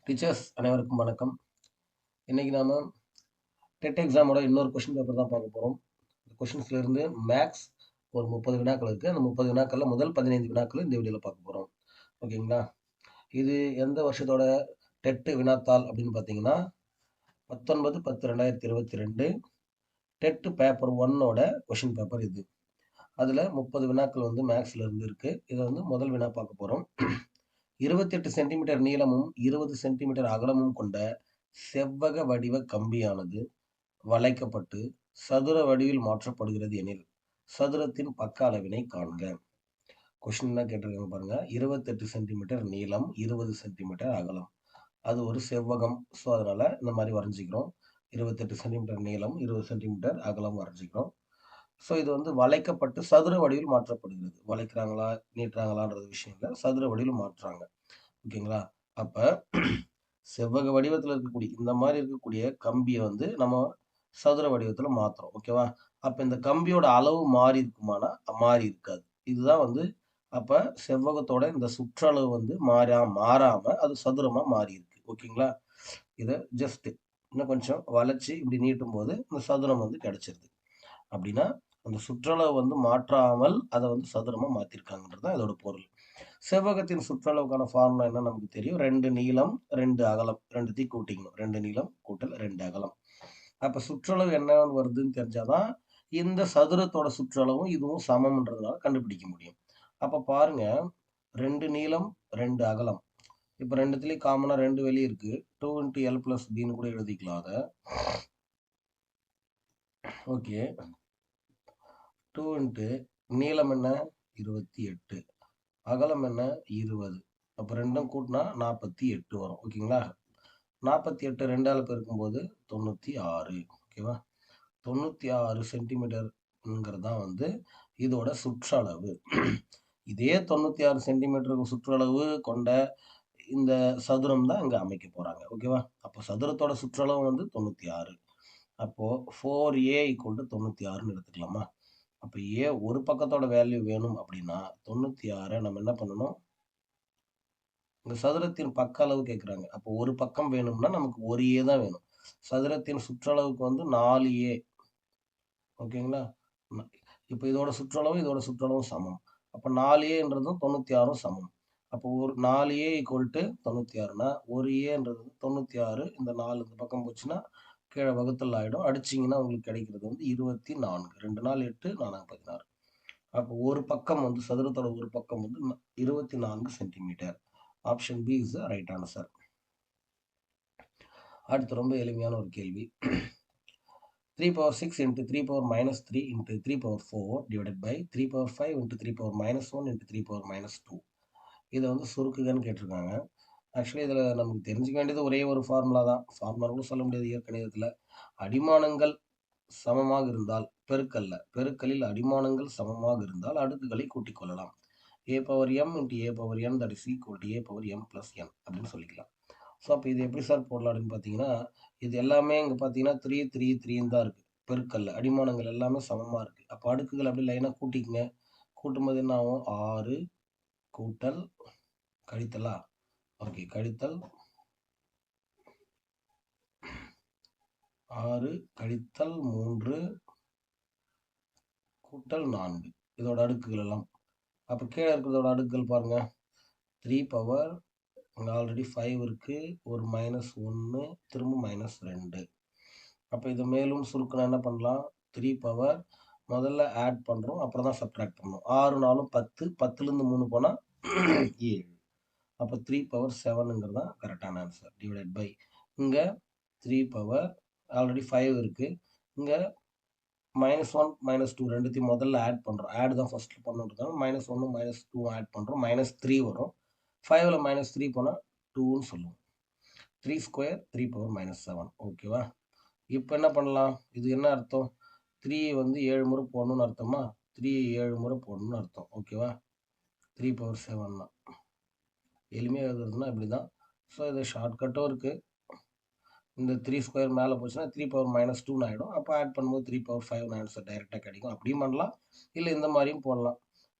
Teachers அனைவருக்கும் வணக்கம். இன்னைக்கு நாம டெட் எக்ஸாமோட இன்னொரு கொஸ்டின் பேப்பர் தான் பார்க்க போறோம். இந்த கொஸ்டின்ஸ்ல இருந்து மேக்ஸ் ஒரு 30 வினாக்கள் இருக்கு. அந்த 30 வினாக்கள்ல முதல் 15 வினாக்கள் இந்த வீடியோல பார்க்க போறோம். ஓகேங்களா? இது எந்த வருஷத்தோட டெட் வினாத்தாள் அப்படின்னு பார்த்தீங்கன்னா 19/10/2022 டெட் பேப்பர் 1ஓட கொஸ்டின் பேப்பர் இது. அதுல 30 வினாக்கள் வந்து மேக்ஸ்ல இருந்து இருக்கு. இதை வந்து முதல் வினா பார்க்க போறோம். 28 சென்டிமீட்டர் நீளமும் 20 சென்டிமீட்டர் அகலமும் கொண்ட செவ்வக வடிவ கம்பியானது வளைக்கப்பட்டு சதுர வடிவில் மாற்றப்படுகிறது எனில் சதுரத்தின் பக்க அளவினை காண்க. கொஸ்டின் என்ன கேட்டிருக்காங்க பாருங்க. 28 சென்டிமீட்டர் நீளம், 20 சென்டிமீட்டர் அகலம். அது ஒரு செவ்வகம். ஸோ அதனால இந்த மாதிரி வரைஞ்சிக்கிறோம். 28 சென்டிமீட்டர் நீளம், 20 சென்டிமீட்டர் அகலம் வரைஞ்சிக்கிறோம். ஸோ இது வந்து வளைக்கப்பட்டு சதுர வடிவில் மாற்றப்படுகிறது. வளைக்கிறாங்களா நீட்டுறாங்களான்றது விஷயம் இல்லை, சதுர வடிவில் மாற்றுறாங்க. ஓகேங்களா? அப்ப செவ்வக வடிவத்தில் இருக்கக்கூடிய இந்த மாதிரி இருக்கக்கூடிய கம்பியை வந்து நம்ம சதுர வடிவத்துல மாத்துறோம். ஓகேவா? அப்ப இந்த கம்பியோட அளவு மாறி இருக்குமானா மாறி இருக்காது. இதுதான் வந்து அப்ப செவ்வகத்தோட இந்த சுற்றளவு வந்து மாறாம அது சதுரமா மாறி இருக்கு. ஓகேங்களா? இத ஜஸ்ட் இன்னும் கொஞ்சம் வளைச்சு இப்படி நீட்டும் போது இந்த சதுரம் வந்து கிடைச்சிருது. அப்படின்னா அந்த சுற்றளவு வந்து மாற்றாமல் அதை வந்து சதுரமா மாத்திருக்காங்கன்றது தான் இதோட பொருள். செவ்வகத்தின் சுற்றளவுக்கான ஃபார்முலா என்ன நமக்கு தெரியும். 2 நீளம் 2 அகலம், 2த்தையும் கூட்டிக்கணும். 2 நீளம் கூட்டல் 2 அகலம். அப்ப சுற்றளவு என்னன்னு வருதுன்னு தெரிஞ்சாதான் இந்த சதுரத்தோட சுற்றளவும் இதுவும் சமம்ன்றதுனால கண்டுபிடிக்க முடியும். அப்ப பாருங்க, 2 நீளம் 2 அகலம். இப்ப ரெண்டுத்துலயும் காமனா 2 வெளிய இருக்கு. 2 இன்ட்டு எல் பிளஸ் பின்னு கூட எழுதிக்கலாம் அதை. ஓகே, 2 இன்ட்டு நீளம் என்ன 28, அகலம் என்ன 20. அப்ப ரெண்டும் கூட்டினா 48 வரும். ஓகேங்களா? 48 2ஆல பெருக்கும்போது 96. ஓகேவா? 96 சென்டிமீட்டர்ங்கிறது தான் வந்து இதோட சுற்றளவு. இதே 96 சென்டிமீட்டருக்கு சுற்றளவு கொண்ட இந்த சதுரம் தான் இங்க அமைக்க போறாங்க. ஓகேவா? அப்போ சதுரத்தோட சுற்றளவு வந்து 96. அப்போ 4a = 96ன்னு எடுத்துக்கலாமா? அப்ப a ஒரு பக்கத்தோட வேல்யூ வேணும் அப்படின்னா 96 நம்ம என்ன பண்ணணும்? இந்த சதுரத்தின் பக்க அளவு கேட்குறாங்க. அப்போ ஒரு பக்கம் வேணும்னா நமக்கு ஒரு a தான் வேணும். சதுரத்தின் சுற்றளவுக்கு வந்து 4a. ஓகேங்களா? ந இப்ப இதோட சுற்றளவும் சமம். அப்ப 4aன்றதும் 96ம் சமம். அப்போ ஒரு 4a = 96ன்னா ஒரு aன்றது 96. இந்த 4 இந்த பக்கம் போச்சுன்னா கீழ வகுத்தல் ஆயிடும். அடிச்சீங்கன்னா உங்களுக்கு கிடைக்கிறது வந்து 24. 2 நாள் 8 4 16. அப்போ ஒரு பக்கம் வந்து சதுரத்தோட ஒரு பக்கம் வந்து 24 centimetre. Option B is the right answer. அடுத்து ரொம்ப எளிமையான ஒரு கேள்வி. 3 power 6 into 3 power minus 3 into 3 power 4 divided by 3 power 5 into 3 power minus 1 into 3 power minus 2. இதை வந்து சுருக்குகன்னு கேட்டிருக்காங்க. ஆக்சுவலி இதில் நமக்கு தெரிஞ்சுக்க வேண்டியது ஒரே ஒரு ஃபார்முலா தான். ஃபார்முலா கூட சொல்ல முடியாது இயற்கணிதத்தில். அடிமானங்கள் சமமாக இருந்தால் பெருக்கலில் அடிமானங்கள் சமமாக இருந்தால் அடுக்குகளை கூட்டிக் கொள்ளலாம். a power m into a power n that is equal to a power m plus n அப்படின்னு சொல்லிக்கலாம். ஸோ அப்போ இது எப்படி சார் போடலாம் அப்படின்னு பார்த்தீங்கன்னா, இது எல்லாமே இங்கே பார்த்தீங்கன்னா 3 3 3ன்னு தான் இருக்குது. பெருக்கல்ல அடிமானங்கள் எல்லாமே சமமாக இருக்குது. அப்போ அடுக்குகள் அப்படி லைனாக கூட்டிக்கங்க. கூட்டும்போது என்ன ஆகும்? 6 கூட்டல் கழித்தலா? ஓகே, கழித்தல் 6 கழித்தல் 3 கூட்டல் 4 இதோட அடுக்குகள் எல்லாம். அப்போ கீழே இருக்கிறதோட அடுக்குகள் பாருங்க. 3 பவர் அங்கே ஆல்ரெடி 5 இருக்கு, ஒரு -1 திரும்ப -2. அப்போ இதை மேலும் சுருக்கினா என்ன பண்ணலாம்? 3 பவர் முதல்ல ஆட் பண்ணுறோம், அப்புறம் தான் சப்ட்ராக்ட் பண்ணணும். 6 4 10, 10லேருந்து 3 போனால் 7. அப்போ 3 பவர் 7ங்கிறது தான் கரெக்டான ஆன்சர். டிவைடட் பை இங்கே 3 பவர் ஆல்ரெடி 5 இருக்குது, இங்கே -1 -2 ரெண்டுத்தையும் முதல்ல ஆட் பண்ணுறோம். ஆட் தான் ஃபஸ்ட்டு பண்ணுறதுனால -1 -2 ஆட் பண்ணுறோம், -3 வரும். 5ல் -3 போனால் 2ன்னு சொல்லுவோம். 3 ஸ்கொயர் 3 பவர் -7. ஓகேவா? இப்போ என்ன பண்ணலாம்? இது என்ன அர்த்தம்? 3 வந்து 7 முறை போடணும்னு அர்த்தமா? 3 7 முறை போடணும்னு அர்த்தம். ஓகேவா? 3 பவர் 7 தான். எளிமையாக எழுதுறதுன்னா இப்படி தான். ஸோ இது ஷார்ட்கட்டும் இருக்குது. இந்த 3 ஸ்கொயர் மேலே போச்சுன்னா 3 பவர் -2ன்னு ஆகிடும். அப்போ ஆட் பண்ணும்போது 3 பவர் 5 ஆன்சர் டைரெக்டாக கிடைக்கும். அப்படியும் பண்ணலாம், இல்லை இந்த மாதிரியும் போடலாம்.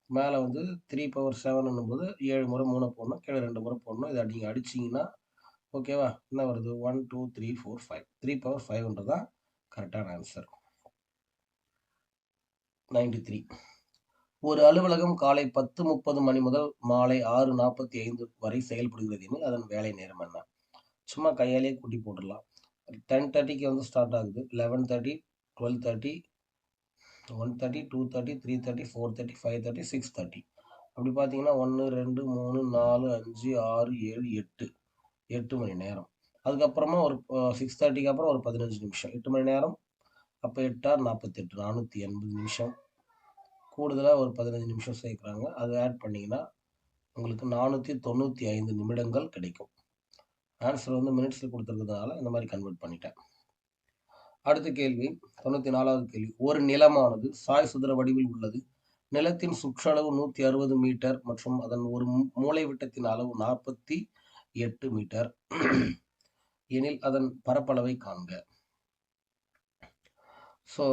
மேலே வந்து 3 பவர் 7ன்னும் போது 7 முறை 3 போடணும், கீழே 2 முறை போடணும். இதை நீங்கள் அடிச்சிங்கன்னா ஓகேவா? என்ன வருது? 1, 2, 3, 4, 5. 3 பவர் 5 தான் கரெக்டான ஆன்சர். 93. ஒரு அலுவலகம் காலை 10:30 மணி முதல் மாலை 6:45 வரை செயல்படுகிறது எனில் அதன் வேலை நேரம் என்ன? சும்மா கையாலேயே கூட்டி போட்டுடலாம். 10:30க்கு வந்து ஸ்டார்ட் ஆகுது. 11:30, 12:30, 1:30, 2:30, 3:30, 4:30, 5:30, 6:30. அப்படி பார்த்தீங்கன்னா 1, 2, 3, 4, 5, 6, 7, 8. 8 மணி நேரம். அதுக்கப்புறமா ஒரு 6:30க்கு அப்புறம் ஒரு 15 நிமிஷம். 8 மணி நேரம். அப்போ 8 ஆர் 48, 480 நிமிஷம். கூடுதலா ஒரு 15 நிமிஷம் சேர்க்குறாங்க. அது ஆட் பண்ணீங்கன்னா, உங்களுக்கு 495 நிமிடங்கள் கிடைக்கும். ஆன்சர் வந்து மினிட்ஸ்ல குடுத்திருக்கிறதுனால இந்த மாரி கன்வெர்ட் பண்ணிட்டேன். அடுத்த கேள்வி 94வது கேள்வி. ஒரு நிலமானது சாய்சுதர வடிவில் உள்ளது. நிலத்தின் சுற்றளவு 160 மீட்டர் மற்றும் அதன் ஒரு மூலைவிட்டத்தின் அளவு 48 மீட்டர் எனில் அதன் பரப்பளவை காண்க. ஸோ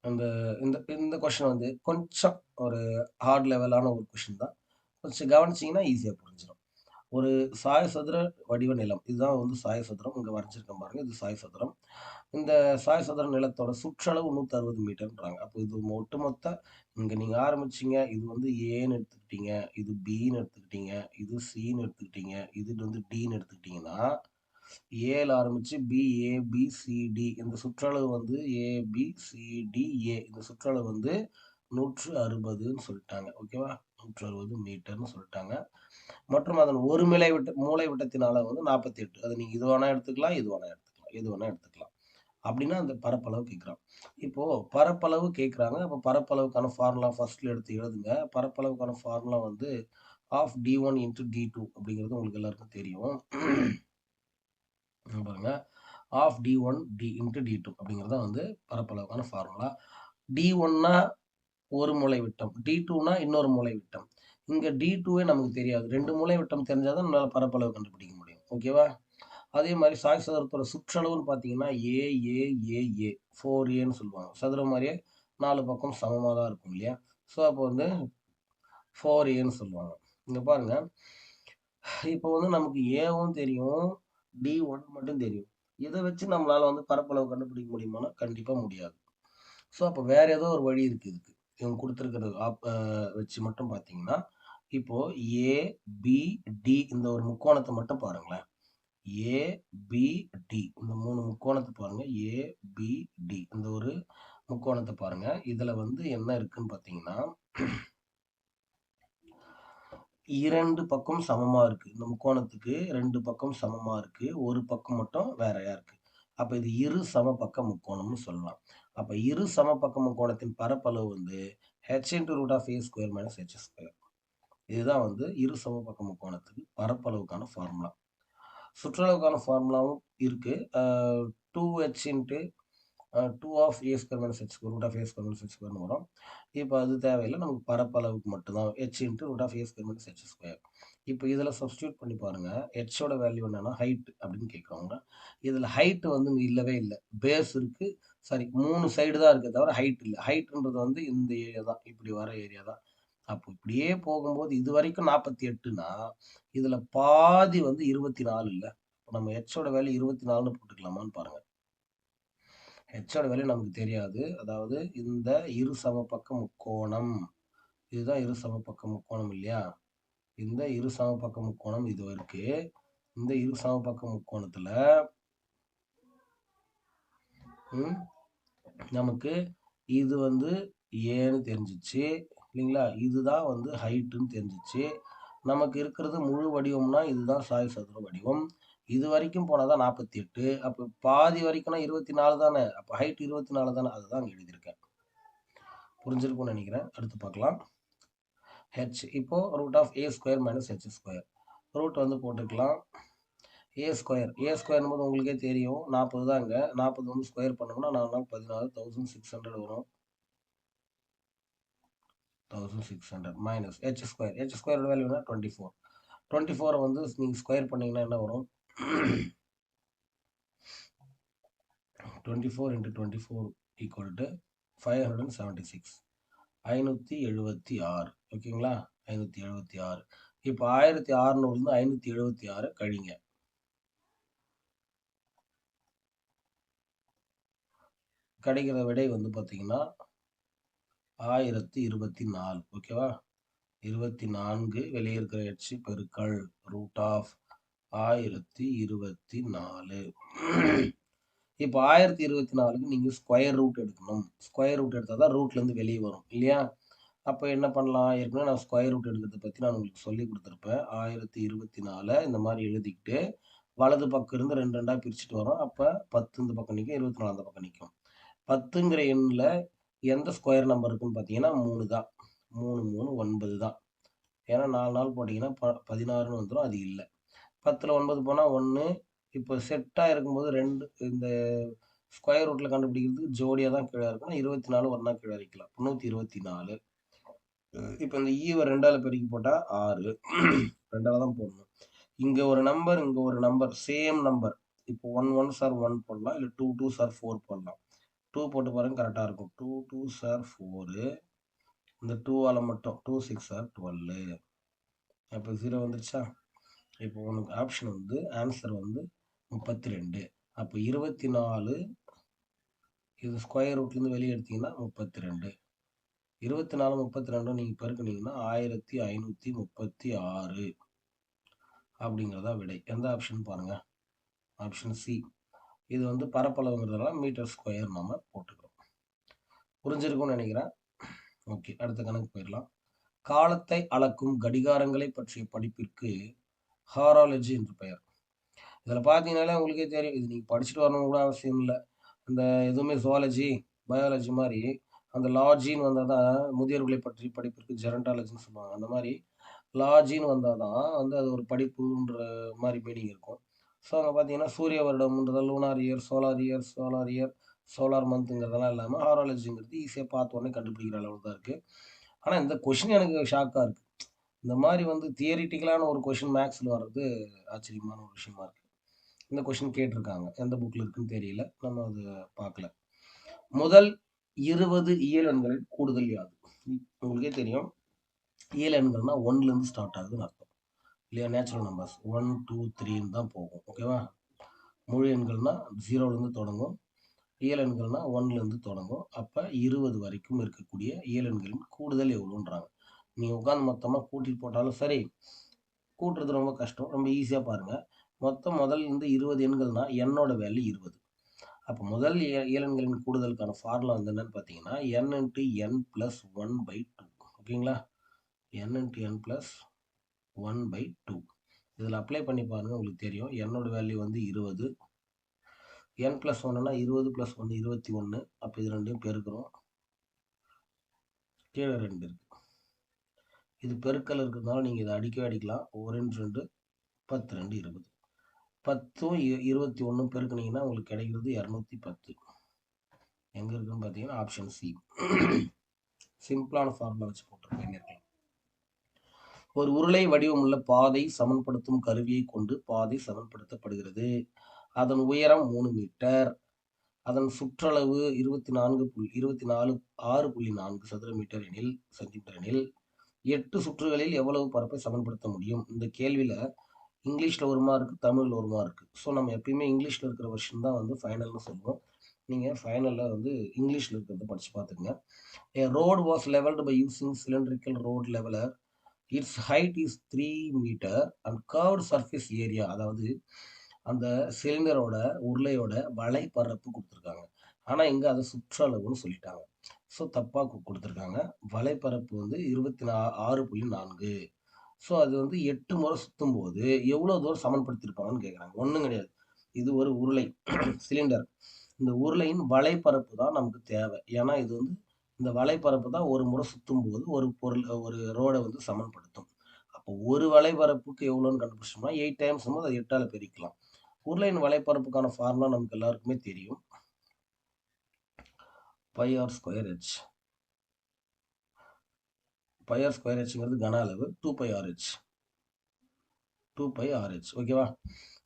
அந்த இந்த இந்த கொஸ்டின் வந்து கொஞ்சம் ஒரு ஹார்ட் லெவலான ஒரு கொஸ்டின் தான். கொஞ்சம் கவனிச்சீங்கன்னா ஈஸியா புரிஞ்சிடும். ஒரு சாயசதுர வடிவ நிலம். இதுதான் வந்து சாயசதுரம். இங்க வரைஞ்சிருக்கேன் பாருங்க. இது சாயசதுரம். இந்த சாயசதுர நிலத்தோட சுற்றளவு 160 மீட்டர்ன்றாங்க. அப்போ இது ஒட்டுமொத்த இங்க நீங்க ஆரம்பிச்சீங்க. இது வந்து ஏன்னு எடுத்துக்கிட்டீங்க. இது பின்னு எடுத்துக்கிட்டீங்க. இது சின்னு எடுத்துக்கிட்டீங்க. இது வந்து டின்னு எடுத்துக்கிட்டீங்கன்னா, ஏல ஆரம்பிச்சு பி, ஏ, பி, சி, டி இந்த சுற்றளவு வந்து ஏ, பி, சி, டி, ஏ இந்த சுற்றளவு வந்து 160ன்னு சொல்லிட்டாங்க. ஓகேவா? 160 மீட்டர்னு சொல்லிட்டாங்க. மற்றும் அதன் ஒரு மூலை விட்டத்தின் அளவு வந்து 48. அது நீங்க இது வேணா எடுத்துக்கலாம், இது வேணா எடுத்துக்கலாம், எது வேணா எடுத்துக்கலாம். அப்படின்னா அந்த பரப்பளவு கேட்குறான். இப்போ பரப்பளவு கேட்குறாங்க. அப்போ பரப்பளவுக்கான ஃபார்முலா ஃபர்ஸ்ட்ல எடுத்து எழுதுங்க. பரப்பளவுக்கான ஃபார்முலா வந்து ஆஃப் d1 இன்ட்டு d2 அப்படிங்கிறது உங்களுக்கு எல்லாருக்கும் தெரியும். பாருங்க ஆஃப் d1 இன்ட்டு d2 அப்படிங்கிறது வந்து பரப்பளவுக்கான ஃபார்முலா. d1னா ஒரு மூலை விட்டம், d2னா இன்னொரு மூலை விட்டம். இங்க d2வே நமக்கு தெரியாது. 2 மூலை விட்டம் தெரிஞ்சாதான் நம்மளால பரப்பளவு கண்டுபிடிக்க முடியும். ஓகேவா? அதே மாதிரி சாய்சதுரத்தோட சுற்றளவுன்னு பார்த்தீங்கன்னா ஏ ஏ ஏ ஏ 4ஏன்னு சொல்லுவாங்க. சதுரம் மாதிரியே 4 பக்கம் சமமா தான் இருக்கும் இல்லையா? ஸோ அப்போ வந்து 4ஏன்னு சொல்லுவாங்க. இங்க பாருங்க. இப்போ வந்து நமக்கு ஏவும் தெரியும், D1 மட்டும் தெரியும். இதை வச்சு நம்மளால வந்து பரப்பளவு கண்டுபிடிக்க முடியுமானா கண்டிப்பா முடியாது. ஸோ அப்போ வேற ஏதோ ஒரு வழி இருக்கு இதுக்கு. இவங்க கொடுத்துருக்கிறது வச்சு மட்டும் பார்த்தீங்கன்னா, இப்போ ஏ, பி, டி இந்த ஒரு முக்கோணத்தை மட்டும் பாருங்களேன். ஏ, பி, டி இந்த 3 முக்கோணத்தை பாருங்க. ஏ, பி, டி இந்த ஒரு முக்கோணத்தை பாருங்க. இதுல வந்து என்ன இருக்குன்னு பார்த்தீங்கன்னா, 2 பக்கம் சமமா இருக்கு. இந்த முக்கோணத்துக்கு 2 பக்கம் சமமா இருக்கு. ஒரு பக்கம் மட்டும் வேறையா இருக்கு. அப்ப இது இரு சமபக்க முக்கோணம்னு சொல்லலாம். அப்ப இரு சமபக்க முக்கோணத்தின் பரப்பளவு வந்து h into root of a square minus h square. இதுதான் வந்து இரு சமபக்க முக்கோணத்துக்கு பரப்பளவுக்கான ஃபார்முலா. சுற்றளவுக்கான ஃபார்முலாவும் இருக்கு. 2h into 2 of a square minus h square root of a square minus h square வரும். இப்போ அது தேவையில்லை. நமக்கு பரப்பளவுக்கு மட்டும்தான் h into root of a square minus h square. இப்போ இதில் சப்ஸ்டியூட் பண்ணி பாருங்க. ஹெச்சோட வேல்யூ என்னன்னா ஹைட் அப்படின்னு கேட்குறவங்க. இதில் ஹைட் வந்து இங்கே இல்லவே இல்லை. பேஸ் இருக்கு. சாரி 3 சைடு தான் இருக்கு தவிர ஹைட் இல்லை. ஹைட்ன்றது வந்து இந்த ஏரியா தான். இப்படி வர ஏரியா தான். அப்போ இப்படியே போகும்போது இது வரைக்கும் 48னா இதுல பாதி வந்து 24 இல்லை. நம்ம ஹெச்சோட வேல்யூ 24ன்னு போட்டுக்கலாமான்னு பாருங்க. ஹெச்சோட வேல்யூ நமக்கு தெரியாது. அதாவது இந்த இரு சமபக்க முக்கோணம் இதுதான் இரு சமபக்க முக்கோணம் இல்லையா? இந்த இரு சமபக்க முக்கோணம் இது இருக்கு. இந்த இரு சமபக்க முக்கோணத்துல நமக்கு இது வந்து ஏன்னு தெரிஞ்சிச்சு இல்லைங்களா? இதுதான் வந்து ஹைட்டுன்னு தெரிஞ்சிச்சு. நமக்கு இருக்கிறது முழு வடிவம்னா இதுதான் சாய் சதுர வடிவம். இது வரைக்கும் போனாதான் 48. அப்போ பாதி வரைக்கும்னா 24 தானே. அப்போ ஹைட் 24 தானே. அதுதான் எழுதியிருக்கேன். புரிஞ்சிருக்கும்னு நினைக்கிறேன். அடுத்து பார்க்கலாம். h இப்போ root of a square minus h square root வந்து போட்டுக்கலாம். a ஸ்கொயர் போது உங்களுக்கே தெரியும் 40 தான். இங்கே 40 வந்து ஸ்கொயர் பண்ணோம்னா 4 நாள் 16 1600 வரும். 1600 மைனஸ் h ஸ்கொயர் வேல்யூனா 24. 24 வந்து நீங்கள் ஸ்கொயர் பண்ணீங்கன்னா என்ன வரும்? 24 into 24 equal to 576. 576. ஓகேங்களா? 576. இப்போ 1600 576 கழிங்க. கிடைக்கிற விடை வந்து பார்த்தீங்கன்னா 1024. ஓகேவா? 24 வெளியே இருக்கிற எச் பெருக்கல் ரூட் ஆஃப் 1024. இப்போ 1024க்கு நீங்கள் ஸ்கொயர் ரூட் எடுக்கணும். ஸ்கொயர் ரூட் எடுத்தால் தான் ரூட்லேருந்து வெளியே வரும் இல்லையா? அப்போ என்ன பண்ணலாம்? ஏற்கனவே நான் ஸ்கொயர் ரூட் எடுக்கிறத பற்றி நான் உங்களுக்கு சொல்லி கொடுத்துருப்பேன். 1024 இந்த மாதிரி எழுதிக்கிட்டு வலது பக்கம் இருந்து 2 2ஆ பிரிச்சுட்டு வரோம். அப்போ 10 இந்த பக்கம் நிற்கும், 24 அந்த பக்கம் நிற்கும். 10ங்கிற எண்ணில் எந்த ஸ்கொயர் நம்பர் இருக்குன்னு பார்த்தீங்கன்னா 3 தான். 3 3 9 தான். ஏன்னா 4 நாள் போட்டிங்கன்னா 16ன்னு வந்துடும். அது இல்லை. 10ல் 9 போனால் 1. இப்போ செட்டாக இருக்கும்போது 2 இந்த ஸ்கொயர் ரூட்டில் கண்டுபிடிக்கிறதுக்கு ஜோடியாக தான் கீழே இருக்குன்னா 24 ஒன்றா கீழே வைக்கலாம். 324. இப்போ இந்த ஈவை 2ஆல் பெருக்கி போட்டால் 6. 2ஆல் தான் போடணும். இங்கே ஒரு நம்பர், இங்கே ஒரு நம்பர், சேம் நம்பர். இப்போ 1 1 சார் 1 போடலாம், இல்லை 2 2 சார் 4 போடலாம். 2 போட்டு பாருங்க, கரெக்டாக இருக்கும். 2 2 சார் 4. இந்த 2ஆல் மட்டும் 2 6 சார் 12. அப்போ 0 வந்துருச்சா? இப்போ உனக்கு ஆப்ஷன் வந்து ஆன்சர் வந்து 32. அப்போ 24 இது ஸ்கொயர் ரூட்லேருந்து வெளியே எடுத்தீங்கன்னா 32. 24 32 நீங்கள் பெருக்குனீங்கன்னா 1536 அப்படிங்கிறதா விடை. எந்த ஆப்ஷன் பாருங்க? Option C. இது வந்து பரப்பளவுங்கிறதுனால மீட்டர் ஸ்கொயர் நம்ம போட்டுக்கிறோம். புரிஞ்சிருக்கும்னு நினைக்கிறேன். ஓகே, அடுத்த கணக்கு போயிடலாம். காலத்தை அளக்கும் கடிகாரங்களை பற்றிய படிப்பிற்கு ஹாராலஜி என்று பெயர். இதில் பார்த்தீங்கன்னாலே உங்களுக்கே தெரியும். இது நீங்கள் படிச்சுட்டு வரணும் கூட அவசியம் இல்லை. அந்த எதுவுமே ஜுவாலஜி பயாலஜி மாதிரி அந்த லாஜின்னு வந்தால் தான் முதியோர்களை பற்றி படிப்பிற்கு ஜெரண்டாலஜின்னு சொல்லுவாங்க. அந்த மாதிரி லாஜின்னு வந்தால் தான் வந்து அது ஒரு படிப்புன்ற மாதிரி மீனிங் இருக்கும். ஸோ அங்கே பார்த்தீங்கன்னா சூரிய வருடம்ன்றது லூனார் இயர், சோலார் மந்த்துங்கிறதெல்லாம் இல்லாமல் ஹாராலஜிங்கிறது ஈஸியாக பார்த்த உடனே கண்டுபிடிக்கிற அளவு தான் இருக்குது. ஆனால் இந்த கொஷின் எனக்கு ஷாக்காக இருக்குது. இந்த மாதிரி வந்து தியரிட்டிக்கலான ஒரு கொஷின் மேக்ஸில் வர்றது ஆச்சரியமான ஒரு விஷயமா இருக்குது. இந்த கொஷின் கேட்டிருக்காங்க, எந்த புக்கில் இருக்குன்னு தெரியல, நம்ம அது பார்க்கல. முதல் 20 இயல் எண்களின் கூடுதல் யாது? உங்களுக்கே தெரியும், இயல் எண்கள்னா 1லேருந்து ஸ்டார்ட் ஆகுதுன்னு அர்த்தம் இல்லையா? நேச்சுரல் நம்பர்ஸ் 1 2 3ன்னு தான் போகும். ஓகேவா? முழு எண்கள்னா 0லேருந்து தொடங்கும், இயல் எண்கள்னா 1லேருந்து தொடங்கும். அப்போ 20 வரைக்கும் இருக்கக்கூடிய இயல் எண்களின் கூடுதல் எவ்வளோன்றாங்க. நீங்கள் உட்காந்து மொத்தமாக கூட்டிட்டு போட்டாலும் சரி, கூட்டுறது ரொம்ப கஷ்டம். ரொம்ப ஈஸியாக பாருங்கள். முதல் இந்த 20 எண்கள்னா என்னோட வேல்யூ 20. அப்போ முதல் இயலெண்களின் கூடுதலுக்கான ஃபார்முலா வந்து என்னன்னு பார்த்தீங்கன்னா n × n + 1/2. ஓகேங்களா? n × n + 1/2. இதில் அப்ளை பண்ணி பாருங்கள், உங்களுக்கு தெரியும். என்னோட வேல்யூ வந்து 20. n + 1னா 20 + 1 21. அப்போ இது ரெண்டையும் பெருக்கிறோம், கீழே 2 இருக்கு. இது பெருக்கல் இருக்கிறதுனால நீங்கள் இதை அடிக்கவே அடிக்கலாம். 1 × 2 10 2 20. 10ம் 21 பெருக்குனீங்கன்னா உங்களுக்கு கிடைக்கிறது 210. எங்கே இருக்குன்னு பார்த்தீங்கன்னா ஆப்ஷன் சி. சிம்பிளான ஃபார்முலா வச்சு போட்டிருக்கேன். ஒரு உருளை வடிவமுள்ள பாதை சமன்படுத்தும் கருவியை கொண்டு பாதை சமன்படுத்தப்படுகிறது. அதன் உயரம் 3 மீட்டர். அதன் சுற்றளவு 6.4 சதுர மீட்டர் சென்டிமீட்டர் எனில் 8 சுற்றுகளில் எவ்வளவு பரப்பை சமன்படுத்த முடியும்? இந்த கேள்வியில் இங்கிலீஷில் ஒரு மார்க், தமிழில் ஒரு மார்க். ஸோ நம்ம எப்பயுமே இங்கிலீஷில் இருக்கிற வெர்ஷன் தான் வந்து ஃபைனல்னு சொல்லுவோம். நீங்கள் ஃபைனலில் வந்து இங்கிலீஷில் இருக்கிறத படித்து பார்த்துக்குங்க. A road was leveled by using cylindrical road leveler. Its height is 3 meter and curved surface area. அதாவது அந்த சிலிண்டரோட உருளையோட வலைப்பரப்பு கொடுத்துருக்காங்க. ஆனால் இங்கே அதை சுற்றளவுன்னு சொல்லிட்டாங்க. ஸோ தப்பாக கொடுத்துருக்காங்க. வலைப்பரப்பு வந்து 26.4. ஸோ அது வந்து 8 முறை சுற்றும் போது எவ்வளோ தூரம் சமன்படுத்தியிருப்பாங்கன்னு கேட்குறாங்க. ஒன்றும் கிடையாது. இது ஒரு உருளை சிலிண்டர். இந்த உருளையின் வலைப்பரப்பு தான் நமக்கு தேவை. ஏன்னா இது வந்து இந்த வலைப்பரப்பு தான் ஒரு முறை சுற்றும் போது ஒரு ரோடை வந்து சமன்படுத்தும். அப்போ ஒரு வலைப்பரப்புக்கு எவ்வளோன்னு கண்டுபிடிச்சோம்னா 8 டைம்ஸ் போது அதை 8ஆல் பெருக்கலாம். உருளையின் வலைப்பரப்புக்கான ஃபார்முலா நமக்கு எல்லாருக்குமே தெரியும். πr²h. πr²hங்கிறது கன அளவு. 2πrh. 2πrh. ஓகேவா?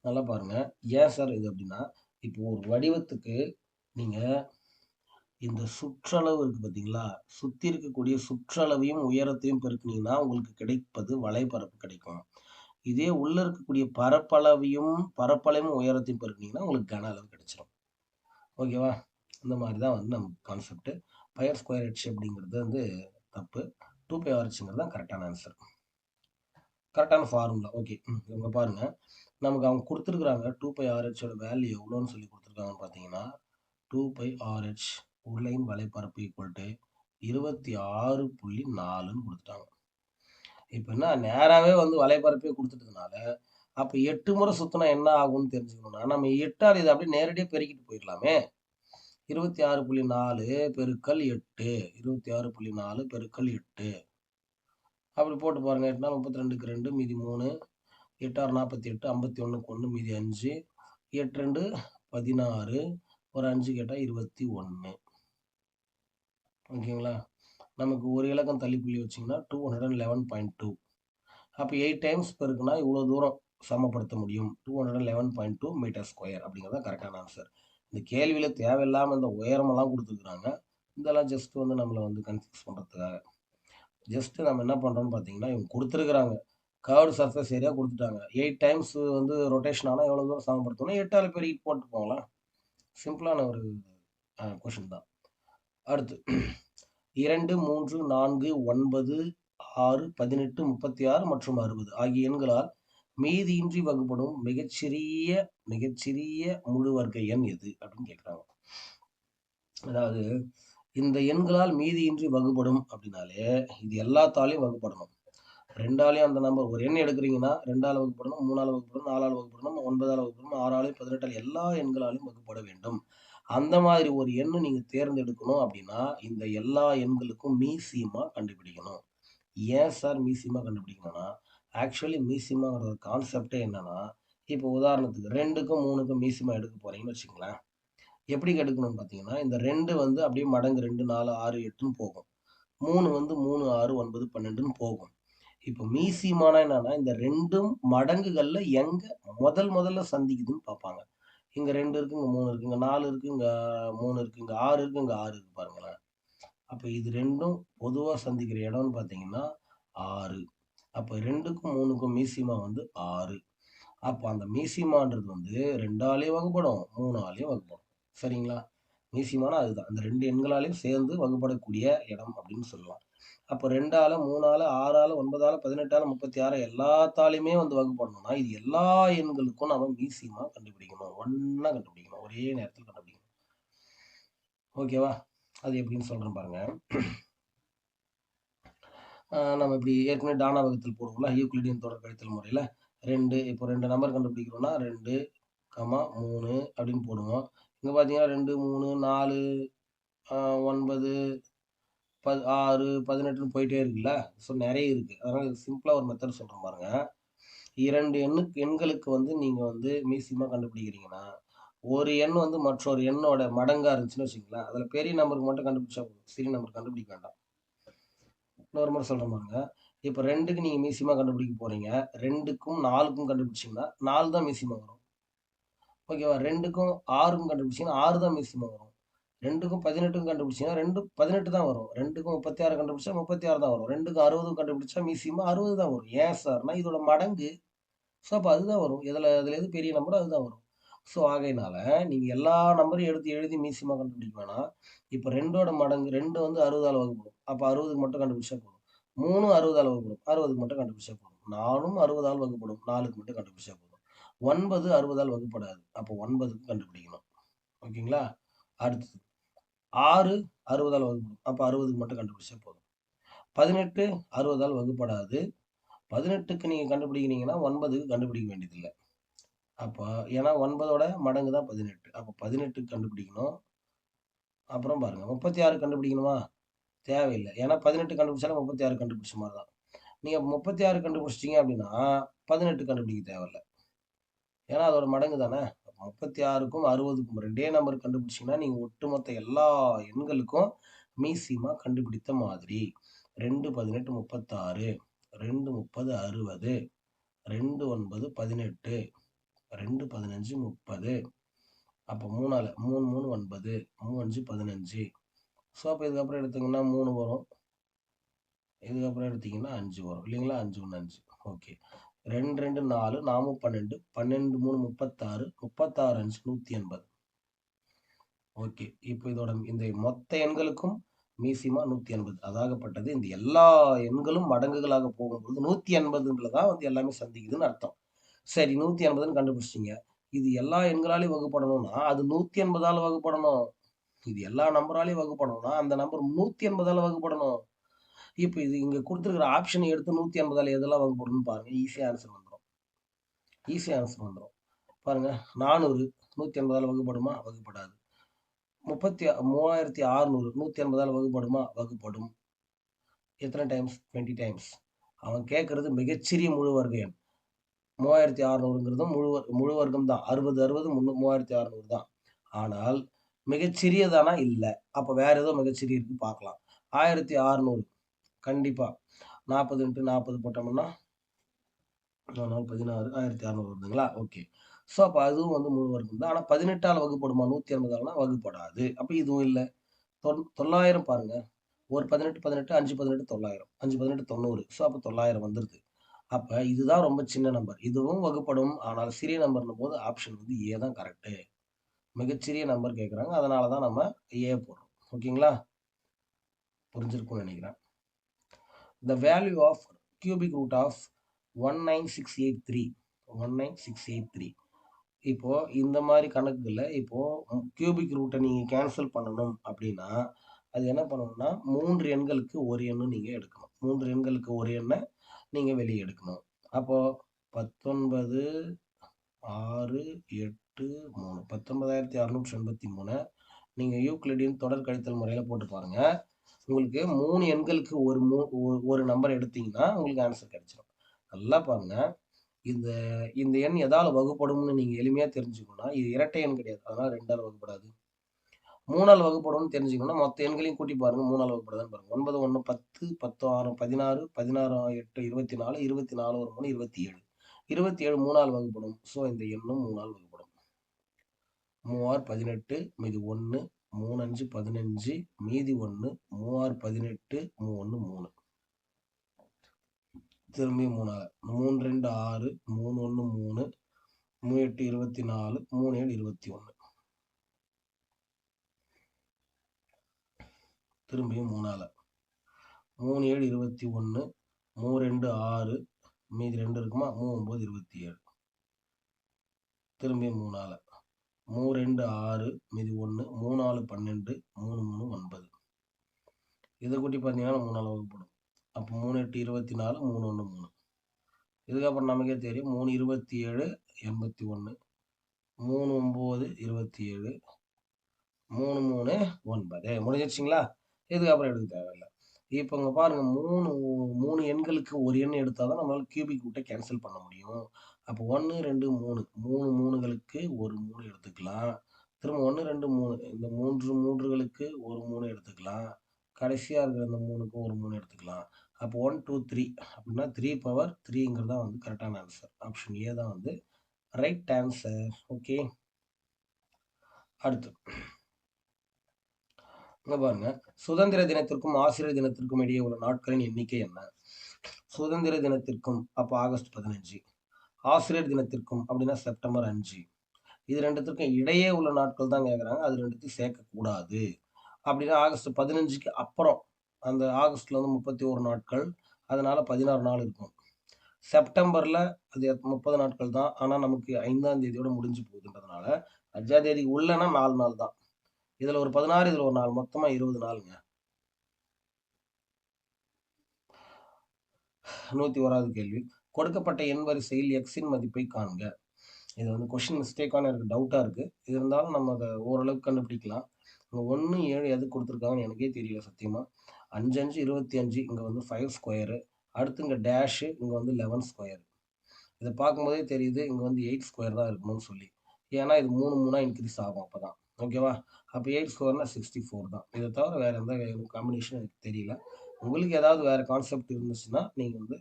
நல்லா பாருங்க. ஏன் சார் இது அப்படின்னா, இப்போ ஒரு வடிவத்துக்கு நீங்கள் இந்த சுற்றளவு இருக்குது பார்த்தீங்களா? சுற்றி இருக்கக்கூடிய சுற்றளவையும் உயரத்தையும் பெருக்குனீங்கன்னா உங்களுக்கு கிடைப்பது வலைப்பரப்பு கிடைக்கும். இதே உள்ளே இருக்கக்கூடிய பரப்பளவையும் உயரத்தையும் பெருக்குனீங்கன்னா உங்களுக்கு கன அளவு கிடைச்சிடும். ஓகேவா? இந்த மாதிரி தான் வந்து நமக்கு கான்செப்ட். பையர் ஸ்கொயர் ஹெச் அப்படிங்கிறது வந்து தப்பு. 2πRHங்கிறது தான் கரெக்டான ஆன்சர். கரெக்டான ஃபார்முலா. ஓகே. இவங்க பாருங்க, நமக்கு அவங்க கொடுத்துருக்குறாங்க 2πRHோட வேல்யூ எவ்வளோன்னு சொல்லி கொடுத்துருக்காங்கன்னு பார்த்தீங்கன்னா 2πRH உருளையின் வலைப்பரப்பு ஈக்குவல் டு 26.4ன்னு கொடுத்துட்டாங்க. இப்போ என்ன நேராகவே வந்து வலைப்பரப்பே கொடுத்துட்டதுனால அப்போ 8 முறை சுற்றினா என்ன ஆகும்னு தெரிஞ்சுக்கணும்னா நம்ம 8ஆல் இதை அப்படியே நேரடியாக பெருக்கிட்டு போயிடலாமே. 26.4 பெருக்கல் 8 26.4 பெருக்கல் 8 அப்படி போட்டு பாருங்க. 8 32க்கு 2 மீதி 3 8 48 51க்கு 1 மீதி 5 8 2 16 ஒரு 5 கேட்டால் 21. ஓகேங்களா? நமக்கு ஒரு இலக்கம் தள்ளி புள்ளி வச்சிங்கன்னா 211.2. அப்போ 8 டைம்ஸ் பெருக்குனா இவ்வளோ தூரம் சமப்படுத்த முடியும். 211.2 மீட்டர் ஸ்கொயர் அப்படிங்கிறது தான் கரெக்டான ஆன்சர். இந்த கேள்வியில் தேவையில்லாமல் இந்த உயரமெல்லாம் கொடுத்துருக்குறாங்க. இதெல்லாம் ஜஸ்ட் வந்து நம்மளை வந்து கன்ஃபியூஸ் பண்ணுறதுக்காக. ஜஸ்ட் நம்ம என்ன பண்ணுறோம்னு பார்த்தீங்கன்னா இவங்க கொடுத்துருக்குறாங்க. கர்வ்டு சர்ஃபேஸ் ஏரியா கொடுத்துட்டாங்க. 8 டைம்ஸ் வந்து ரொட்டேஷன் ஆனால் எவ்வளோ தூரம் சமப்படுத்தணும் 8ஆல் பெருக்கி போட்டு போகலாம். சிம்பிளான ஒரு கொஷின் தான். அடுத்து 2 3 4 9 6 18 36 மற்றும் 60 ஆகிய எண்களால் மீதியின்றி வகுப்படும் மிகச்சிறிய முழு வர்க்க எண் எது அப்படின்னு கேட்குறாங்க. அதாவது இந்த எண்களால் மீதியின்றி வகுப்படும் அப்படின்னாலே இது எல்லாத்தாலையும் வகுப்படணும். 2ஆலையும் அந்த நம்பர் ஒரு எண் எடுக்கிறீங்கன்னா 2ஆல் வகுப்படணும், 3ஆல் வகுப்படணும், 4ஆல் வகுப்படணும், 9ஆல் வகுப்படணும், 6ஆலையும் 18ஆல் எல்லா எண்களாலையும் வகுப்பட வேண்டும். அந்த மாதிரி ஒரு எண்ணு நீங்க தேர்ந்தெடுக்கணும் அப்படின்னா இந்த எல்லா எண்களுக்கும் மீசிமா கண்டுபிடிக்கணும். ஏன் சார் மீசிமா கண்டுபிடிக்கணும்னா ஆக்சுவலி மீசிமாங்கிற கான்செப்டே என்னன்னா இப்போ உதாரணத்துக்கு 2க்கும் 3க்கும் மீசிமா எடுக்க போறீங்கன்னு வச்சுங்களேன். எப்படி எடுக்கணும்னு பார்த்தீங்கன்னா இந்த 2 வந்து அப்படியே மடங்கு 2 4 6 8ன்னு போகும். 3 வந்து 3 6 9 12ன்னு போகும். இப்போ மீசிமானா என்னன்னா இந்த ரெண்டும் மடங்குகள்ல எங்க முதல்ல சந்திக்குதுன்னு பார்ப்பாங்க. இங்க 2 இருக்கு, இங்க 3 இருக்கு, இங்க 4 இருக்கு, இங்க 3 இருக்கு, இங்க 6 இருக்கு, இங்க 6 இருக்கு பாருங்களேன். அப்ப இது ரெண்டும் பொதுவா சந்திக்கிற இடம்னு பார்த்தீங்கன்னா 6. அப்ப 2க்கும் 3க்கும் மீசிமா வந்து 6. அப்ப அந்த மீசிமான்றது வந்து 2ஆலையும் வகுப்படும், 3ஆலையும் வகுப்படும். சரிங்களா? மீசிமானா அதுதான். அந்த 2 எண்களாலையும் சேர்ந்து வகுப்படக்கூடிய இடம் அப்படின்னு சொல்லலாம். அப்போ 2ஆல 3ஆல 6ஆல 9ஆல 18ஆல 36 எல்லாத்தாலையுமே வந்து வகுப்படணும்னா இது எல்லா எண்களுக்கும் நம்ம மீசிமா கண்டுபிடிக்கணும். ஒண்ணா கண்டுபிடிக்கணும். ஒரே நேரத்தில் கண்டுபிடிக்கணும். ஓகேவா? அது எப்படின்னு சொல்றேன் பாருங்க. நம்ம இப்படி ஏற்கனவே டானா வகுத்தல் போடுவோம்ல யூக்ளிடியன் தொடர் கழித்தல் முறையில் 2 இப்போ 2 நம்பர் கண்டுபிடிக்கிறோம்னா 2, 3 அப்படின்னு போடுவோம். இங்கே பார்த்தீங்கன்னா 2 3 4 9 6 18ன்னு போயிட்டே இருக்குல்ல. ஸோ நிறைய இருக்குது. அதனால் சிம்பிளாக ஒரு மெத்தட் சொல்கிறேன் பாருங்க. 2 எண்களுக்கு வந்து நீங்கள் வந்து மீசிமா கண்டுபிடிக்கிறீங்கன்னா ஒரு எண் வந்து மற்றொரு எண்ணோட மடங்கா இருந்துச்சுன்னு வச்சுக்கலாம். அதில் பெரிய நம்பருக்கு மட்டும் கண்டுபிடிச்சா போதும். சிறிய நம்பர் கண்டுபிடிக்க வேண்டாம். இன்னொரு முறை சொல்கிறேன் பாருங்க. இப்போ 2க்கு நீங்கள் மீசிமா கண்டுபிடிக்க போகிறீங்க. 2க்கும் 4க்கும் கண்டுபிடிச்சிங்கன்னா 4 தான் மீசிமா வரும். ஓகேவா? 2க்கும் 6க்கும் கண்டுபிடிச்சிங்கன்னா 6 தான் மீசிமா வரும். 2க்கும் 18க்கும் கண்டுபிடிச்சிங்கன்னா 18 தான் வரும். 2க்கும் 36 கண்டுபிடிச்சா 36 தான் வரும். 2க்கும் 60 கண்டுபிடிச்சா மீசிமா 60 தான் வரும். ஏன் சார்னா இதோட மடங்கு. ஸோ அப்போ அதுதான் வரும். அதில் எது பெரிய நம்பரோ அதுதான் வரும். ஸோ ஆகையினால நீங்கள் எல்லா நம்பரையும் எடுத்து எழுதி மீசிமா கண்டுபிடிக்க வேணாம். இப்போ 2ஓட மடங்கு 2 வந்து 60ஆல் வகுப்படும். அப்போ 60க்கு மட்டும் கண்டுபிடிச்சா போதும். 3 60ஆல் வகுப்படும். 60க்கு மட்டும் கண்டுபிடிச்சா போதும். 4ம் 60ஆல் வகுப்படும். 4க்கு மட்டும் கண்டுபிடிச்சா போதும். 9 60ஆல் வகுப்படாது. அப்போ 9க்கு கண்டுபிடிக்கணும். ஓகேங்களா? அடுத்தது 6 60ஆல் வகுப்படும். அப்போ 60க்கு மட்டும் கண்டுபிடிச்சா போதும். 18 60ஆல் வகுப்படாது. 18க்கு நீங்கள் கண்டுபிடிக்கிறீங்கன்னா 9க்கு கண்டுபிடிக்க வேண்டியதில்லை. அப்போ ஏன்னா 9ஓட மடங்கு தான் 18. அப்போ 18க்கு கண்டுபிடிக்கணும். அப்புறம் பாருங்க 36 கண்டுபிடிக்கணுமா? தேவையில்லை. ஏன்னா 18 கண்டுபிடிச்சாலும் 36 கண்டுபிடிச்ச மாதிரி தான். நீங்கள் 36 கண்டுபிடிச்சிட்டீங்க அப்படின்னா 18 கண்டுபிடிக்க தேவையில்லை. ஏன்னா அதோட மடங்கு தானே. 36க்கும் 60க்கும் ரெண்டே நம்பர் கண்டுபிடிச்சிங்கன்னா நீங்கள் ஒட்டுமொத்த எல்லா எண்களுக்கும் மீசிமா கண்டுபிடித்த மாதிரி. 2 18 36 2 30 60 2 9 18 2 15 30 அப்போ 3ஆல் 3 3 9 3 5 15. ஸோ அப்போ இதுக்கப்புறம் எடுத்தீங்கன்னா 3 வரும். இதுக்கப்புறம் எடுத்தீங்கன்னா 5 வரும் இல்லைங்களா? 5 1 5. ஓகே. 2 2 4 4 12 12 3 36 36 5 180. ஓகே. இப்போ இதோட இந்த மொத்த எண்களுக்கும் மீசிமா 180 அதாகப்பட்டது. இந்த எல்லா எண்களும் மடங்குகளாக போகும்போது 180ன்றதான் வந்து எல்லாமே சந்திக்குதுன்னு அர்த்தம். சரி 180ன்னு கண்டுபிடிச்சிட்டீங்க. இது எல்லா எண்களாலையும் வகுப்படணும்னா, அது 180ஆல வகுப்படணும். இது எல்லா நம்பராலயும் வகுப்படணும்னா, அந்த நம்பர் 180ஆல வகுப்படணும். இப்ப இது இங்க குடுத்திருக்கிற ஆப்ஷன் எடுத்து 180ஆல எதெல்லாம் வகுப்படும்னு பாருங்க. ஈஸியா ஆன்சர் வந்துரும். ஈஸியா ஆன்சர் வந்துரும். பாருங்க 400 180ஆல வகுப்படுமா? வகுப்படாது. 3600 180ஆல வகுப்படுமா? வகுப்படும். எத்தன டைம்ஸ்? 20 டைம்ஸ். அவன் கேட்கிறது மிகச்சிறிய முழு வர்க்க எண். 3600ங்கிறதும் முழு வர்க்கம் தான். 60, 60 3600 தான். ஆனால் மிகச்சிறியதானா? இல்ல. அப்ப வேற ஏதோ மிகச்சிறிய இருக்கு பார்க்கலாம். 1600 கண்டிப்பா. 40 × 40 போட்டோம்னா 16 1600 வருதுங்களா? ஓகே. ஸோ அப்ப அதுவும் வந்து முழு வர்க்கம் தான். ஆனா 18ஆல வகுப்படுமா? 180ஆலனா வகுப்படாது. அப்ப இதுவும் இல்ல. 900 பாருங்க. ஒரு 18, 18, 5, 18 900. 5, 18 90. ஸோ அப்ப 900 வந்துருது. அப்ப இதுதான் ரொம்ப சின்ன நம்பர். இதுவும் வகுப்படும். ஆனால் சிறிய நம்பர்ன்னும் போது ஆப்ஷன் வந்து ஏ தான் கரெக்ட்டு. மிகச்சிறிய நம்பர் கேட்குறாங்க. அதனால தான் நம்ம ஏ போடுறோம். ஓகேங்களா? புரிஞ்சிருக்கும்னு நெனைக்கிறேன். The value of cubic root of 19683 19683 இப்போ இந்த மாரி கணக்குகள்ல இப்போ கியூபிக் ரூட்ட நீங்க கேன்சல் பண்ணணும் அப்படின்னா, அது என்ன பண்ணணும்னா 3 எண்களுக்கு ஒரு எண்ணு நீங்க எடுக்கணும். 3 எண்களுக்கு ஒரு எண்ண நீங்க வெளிய எடுக்கணும். அப்போ 19 6 8 3 19683 நீங்க யூக்ளிடியன் தொடர் கழித்தல் முறையில போட்டு பாருங்க. உங்களுக்கு 3 எண்களுக்கு ஒரு நம்பர் எடுத்தீங்கன்னா, உங்களுக்கு ஆன்சர் கிடைச்சிரும். நல்லா பாருங்க. இந்த இந்த எண் எதால வகுப்படும்னு நீங்க எளிமையா தெரிஞ்சுக்கணும்னா, இது இரட்டை எண் கிடையாது. அதனால 2ஆல வகுப்படாது. 3ஆல் வகுப்படும்னு தெரிஞ்சுக்கணும்னா, மொத்த எண்களையும் கூட்டி பாருங்க. 3ஆல் வகுப்படுதான்னு பாருங்க. 9 1 10 10 6 16 16 8 24 24 ஒரு 3 27 27 3ஆல் வகுப்படும். ஸோ இந்த எண்ணும் 3ஆல் வகுப்படும். 3 6 18 மீதி 1 3 5 15 மீதி 1 3 6 18 3 1 3 திரும்பி 3 3 2 6 3 1 3 3 8 24 3 7 21 திரும்பியும் 3ஆல 3 7 21 3 2 6 மீதி 2 இருக்குமா 3 9 27 திரும்பியும் 3ஆல 3 2 6 மீதி 1 3 4 12 3 3 9 இதை கூட்டி பார்த்தீங்கன்னா 3ஆல வகுப்படும். அப்போ 3 8 24 3 1 3 இதுக்கப்புறம் நமக்கே தெரியும் 3 27 81 3 9 27 3 3 9 முடிஞ்சிருச்சுங்களா? இதுக்கப்புறம் எடுக்க தேவையில்லை. இப்போ இங்க பாருங்க 3 எண்களுக்கு ஒரு எண் எடுத்தாதான் நம்மளால கியூபிக் ரூட்டை கேன்சல் பண்ண முடியும். அப்போ 1 2 3 3 3களுக்கு ஒரு 3 எடுத்துக்கலாம். திரும்ப 1 2 3 இந்த 3 3களுக்கு ஒரு 3 எடுத்துக்கலாம். கடைசியா இருக்கிற இந்த 3க்கு ஒரு 3 எடுத்துக்கலாம். அப்போ 1 2 3 அப்படின்னா 3 பவர் 3ங்கிறது தான் வந்து கரெக்டான ஆன்சர். ஆப்ஷன் ஏ தான் வந்து ரைட் ஆன்சர். ஓகே. அடுத்து இங்க பாருங்க. சுதந்திர தினத்திற்கும் ஆசிரியர் தினத்திற்கும் இடையே உள்ள நாட்களின் எண்ணிக்கை என்ன? சுதந்திர தினத்திற்கும் அப்ப ஆகஸ்ட் 15. ஆசிரியர் தினத்திற்கும் அப்படின்னா செப்டம்பர் 5. இது 2த்துக்கும் இடையே உள்ள நாட்கள் தான் கேட்குறாங்க. அது 2த்தையும் சேர்க்கக்கூடாது. அப்படின்னா ஆகஸ்ட் 15க்கு அப்புறம் அந்த ஆகஸ்ட்ல வந்து 31 நாட்கள். அதனால 16 நாள் இருக்கும். செப்டம்பர்ல அது 30 நாட்கள் தான். ஆனா நமக்கு 5ஆம் தேதியோட முடிஞ்சு போகுதுன்றதுனால 5ஆம் தேதி உள்ளனா 4 நாள் தான். இதுல ஒரு 16 இதுல ஒரு நாள் மொத்தமா 20 நாளுங்க. 101வது கேள்வி. கொடுக்கப்பட்ட எண் வரிசையில் எக்ஸின் மதிப்பை காண்க. இது வந்து கொஸ்டின் மிஸ்டேக்கான எனக்கு டவுட்டா இருக்கு. இருந்தாலும் நம்ம அத ஓரளவுக்கு கண்டுபிடிக்கலாம். இங்க 1 7 எதுக்கு குடுத்துருக்காங்கன்னு எனக்கே தெரியல சத்தியமா. 5 5 25 இங்க வந்து 5 ஸ்கொயரு. அடுத்து இங்க டேஷ் இங்க வந்து 11 ஸ்கொயர். இத பார்க்கும்போதே தெரியுது இங்க வந்து 8 ஸ்கொயர் தான் இருக்கணும்னு சொல்லி. ஏன்னா இது 3 3ஆ இன்கிரீஸ் ஆகும் அப்பதான். ஓகேவா? அப்ப 8 ஸ்கொயர்னா 64 தான். இத தவிர வேற எந்த காம்பினேஷன் எனக்கு தெரியல. உங்களுக்கு ஏதாவது வேற கான்செப்ட் இருந்துச்சுன்னா, நீங்க வந்து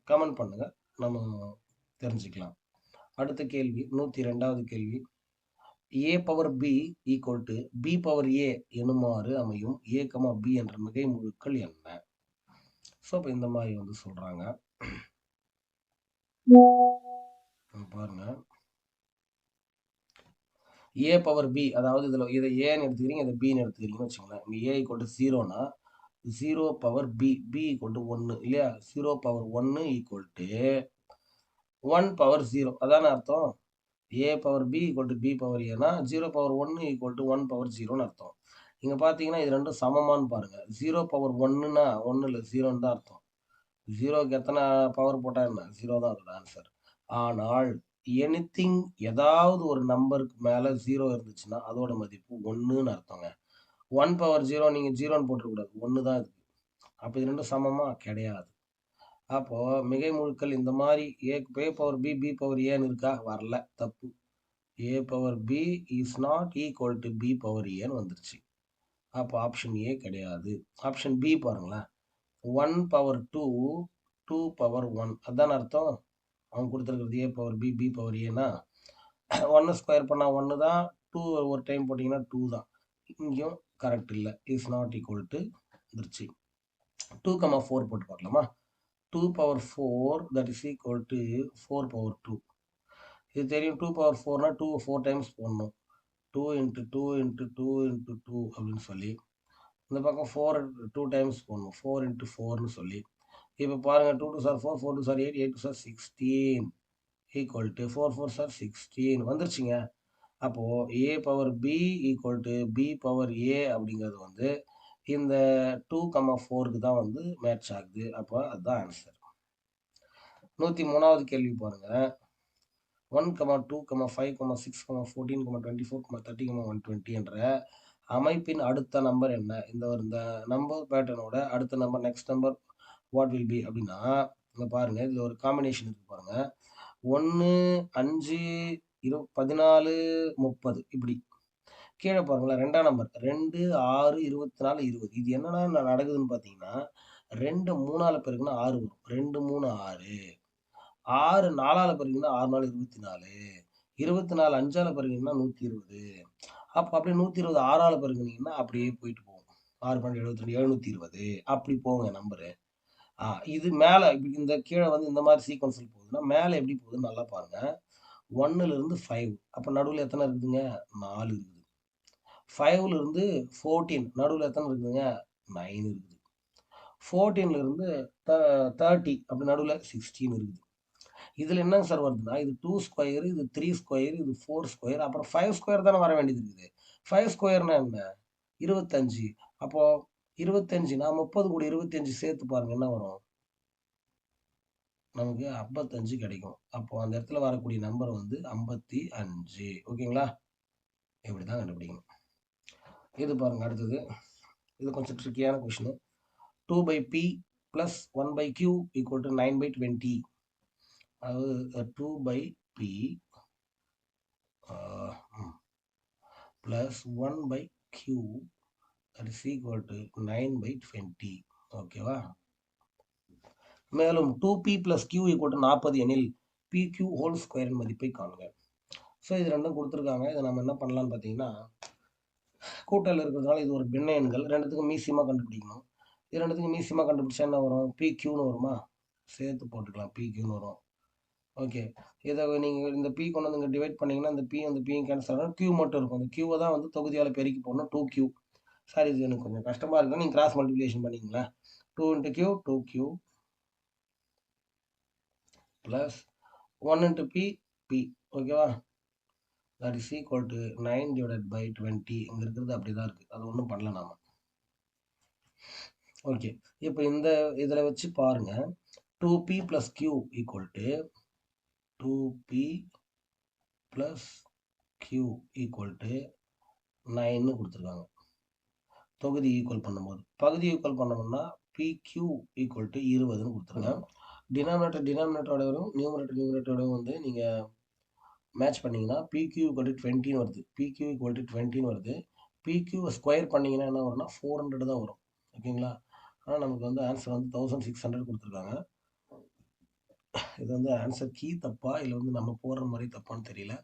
கமெண்ட் பண்ணுங்க. நம்ம தெரிஞ்சுக்கலாம். அடுத்த கேள்வி 102வது கேள்வி. a power b equal to b power a எனுமாறு அமையும் a, b என்ற மிகை முழுக்கள் என்ன? ஸோ அப்ப இந்த மாதிரி வந்து சொல்றாங்க. பாருங்க. ஏ பவர் பி, அதாவது இதை ஏன்னு எடுத்துக்கிறீங்க, இதை பின்னு எடுத்துக்கிறீங்கன்னு வச்சுக்கோங்களேன். இங்கே ஏ ஈக்குவல் டு 0னா 0 power b, b equal to 1 இல்லையா? 0 பவர் 1 ஈக்குவல் டு 1 பவர் 0, அதான அர்த்தம். A power B equal to B power ஏனா 0 பவர் 1 ஈக்குவல் டு 1 பவர் 0ன்னு அர்த்தம். இங்கே பார்த்தீங்கன்னா இது ரெண்டும் சமமானு பாருங்க. 0 பவர் 1னா 1 இல்லை 0ன்னு தான் அர்த்தம். 0க்கு எத்தனை பவர் போட்டால் என்ன? 0 தான் அதோட ஆன்சர். ஆனால் எனிதிங், ஏதாவது ஒரு நம்பருக்கு மேலே 0 இருந்துச்சுன்னா அதோட மதிப்பு 1ன்னு அர்த்தங்க. 1 பவர் 0 நீங்கள் 0ன்னு போட்டுறக்கூடாது, 1 தான் இருக்கு. அப்போ இது ரெண்டும் சமமா? கிடையாது. அப்போ மிகை முழுக்கள் இந்த மாதிரி a power b, b power ஏன்னு இருக்கா? வரல, தப்பு. A power b is not equal to B power ஏன்னு வந்துருச்சு. அப்போ ஆப்ஷன் ஏ கிடையாது. ஆப்ஷன் பி பாருங்களேன். 1 பவர் 2, 2 பவர் 1, அதான் அர்த்தம். அவங்க கொடுத்துருக்கிறது ஏ பவர் பி, பி பவர் ஏன்னா 1 ஸ்கொயர் பண்ணால் 1 தான், 2 ஒரு டைம் போட்டிங்கன்னா 2 தான். இங்கேயும் கரெக்ட் இல்லை, இஸ் நாட் ஈக்குவல் டு வந்துருச்சு. 2,4 போட்டு பார்க்கலாமா? 2 power 4 that is equal to 4 power 2. இது தெரியும். 2 பவர் 4னா 2 4 டைம்ஸ் போடணும். 2 இன்ட்டு 2 இன்ட்டு 2 இன்ட்டு 2 அப்படின்னு சொல்லி இந்த பக்கம் 4 2 டைம்ஸ் போடணும். 4 இன்ட்டு 4ன்னு சொல்லி இப்போ பாருங்கள். 2 2 சார் 4, 4 2 சார் 8, 8 2 சார் 16 ஈக்குவல் டு 4 4 சார் 16 வந்துருச்சுங்க. அப்போது A power B equal to B power A அப்படிங்கிறது வந்து இந்த 2,4க்கு தான் வந்து மேட்ச் ஆகுது. அப்போ அதுதான் ஆன்சர். 103வது கேள்வி பாருங்கள். 1, 2, 5, 6, 14, 24, 30, 120 என்ற அமைப்பின் அடுத்த நம்பர் என்ன? இந்த நம்பர் பேட்டர்னோட அடுத்த number, next number what will be அப்படின்னா, இங்கே பாருங்க, இதில் ஒரு காம்பினேஷன் இருக்கு பாருங்க. 1, 5, 14, 30 இப்படி. கீழே பாருங்களேன், 2ஆம் நம்பர் 2, 6, 24, 20. இது என்னன்னா நடக்குதுன்னு பார்த்தீங்கன்னா, 2 3ஆல பெருக்குன்னா 6 வரும். 2 3 6, 6 4ஆல பெருக்குன்னா 6 4 24, 24 5ஆல பெருக்குனீங்கன்னா 120. அப்போ அப்படியே 120 6ஆல பெருக்குனீங்கன்னா அப்படியே போயிட்டு போகும். 6 12 72 720 அப்படி போங்க நம்பரு. இது மேலே இந்த கீழே வந்து இந்த மாதிரி சீக்வன்ஸில் போகுதுன்னா மேலே எப்படி போகுதுன்னு நல்லா பாருங்க. 1லேருந்து 5, அப்போ நடுவில் எத்தனை இருக்குதுங்க? 4 இருக்குது. 5லேருந்து 14, நடுவில் எத்தனை இருக்குதுங்க? 9 இருக்குது. 14லேருந்து 30, அப்படி நடுவில் 16 இருக்குது. இதில் என்னங்க சார் வருதுன்னா, இது 2 ஸ்கொயர், இது 3 ஸ்கொயர், இது 4 ஸ்கொயர், அப்புறம் 5 ஸ்கொயர் தானே வர வேண்டியது இருக்குது. 5 ஸ்கொயர்னா என்ன? 25. அப்போ 25னா 30 கூட 25 சேர்த்து பாருங்க, என்ன வரும்? நமக்கு 55 கிடைக்கும். அப்போ அந்த இடத்துல வரக்கூடிய நம்பர் வந்து 55. ஓகேங்களா? இப்படி தான் கண்டுபிடிக்கணும். இது பாருங்க அடுத்தது. இது கொஞ்சம் ட்ரிக்கியான question. 2/p plus 1/q equal to 9/20. அதாவது 2/p plus 1/q that is equal to 9/20. ஓகேவா? மேலும் 2p plus q equal to 40 எனில் pq ஹோல் ஸ்கொயரின் மதிப்பை காணுங்க. ஸோ இது ரெண்டும் கொடுத்துருக்காங்க. இதை நம்ம என்ன பண்ணலான்னு பார்த்தீங்கன்னா, கூட்டல் இருக்கிறதுனால இது ஒரு பின்ன எண்கள், ரெண்டுத்துக்கும் மீசியமாக கண்டுபிடிக்கணும். இது ரெண்டுத்துக்கும் மீசியமாக கண்டுபிடிச்சா என்ன வரும்? pqன்னு வருமா? சேர்த்து போட்டுக்கலாம், pqன்னு வரும். ஓகே, இதை நீங்கள் இந்த பி கொண்டு வந்து இங்கே டிவைட் பண்ணிங்கன்னா இந்த பி அந்த பியும் கேன்சல் ஆகும், q மட்டும் இருக்கும். அந்த q தான் வந்து தொகுதியால் பெருக்கி போடணும், 2q. சார் இது எனக்கு கொஞ்சம் கஷ்டமாக இருக்கும், நீங்கள் கிராஸ் மல்டிப்ளிகேஷன் பண்ணிங்களேன். 2 × q 2q plus 1 × p p. ஓகேவா? That is equal to 9/20. இங்கே இருக்கிறது அப்படி தான் இருக்குது, அது ஒன்றும் பண்ணல நாம. ஓகே, இப்போ இந்த இதில் வச்சு பாருங்கள். 2p + q equal to 2p + q equal to 9ன்னு கொடுத்துருக்காங்க. தொகுதி ஈக்குவல் பண்ணும்போது பகுதி ஈக்குவல் பண்ணோம்னா pq ஈக்குவல் டு 20ன்னு கொடுத்துருக்காங்க. டினாமினேட்டரோடவும் நியூமரேட்டரோடவும் வந்து நீங்கள் மேட்ச் பண்ணிங்கன்னா pq ஈக்குவல் டு 20ன்னு வருது. pq ஈக்குவல் டு 20ன்னு வருது. pq ஸ்கொயர் பண்ணிங்கன்னா என்ன வரும்னா 400 தான் வரும். ஓகேங்களா? ஆனால் நமக்கு வந்து ஆன்சர் வந்து 1600 கொடுத்துருக்காங்க. இது வந்து ஆன்சர் கீ தப்பா இல்லை வந்து நம்ம போடுற மாதிரி தப்பான்னு தெரியல.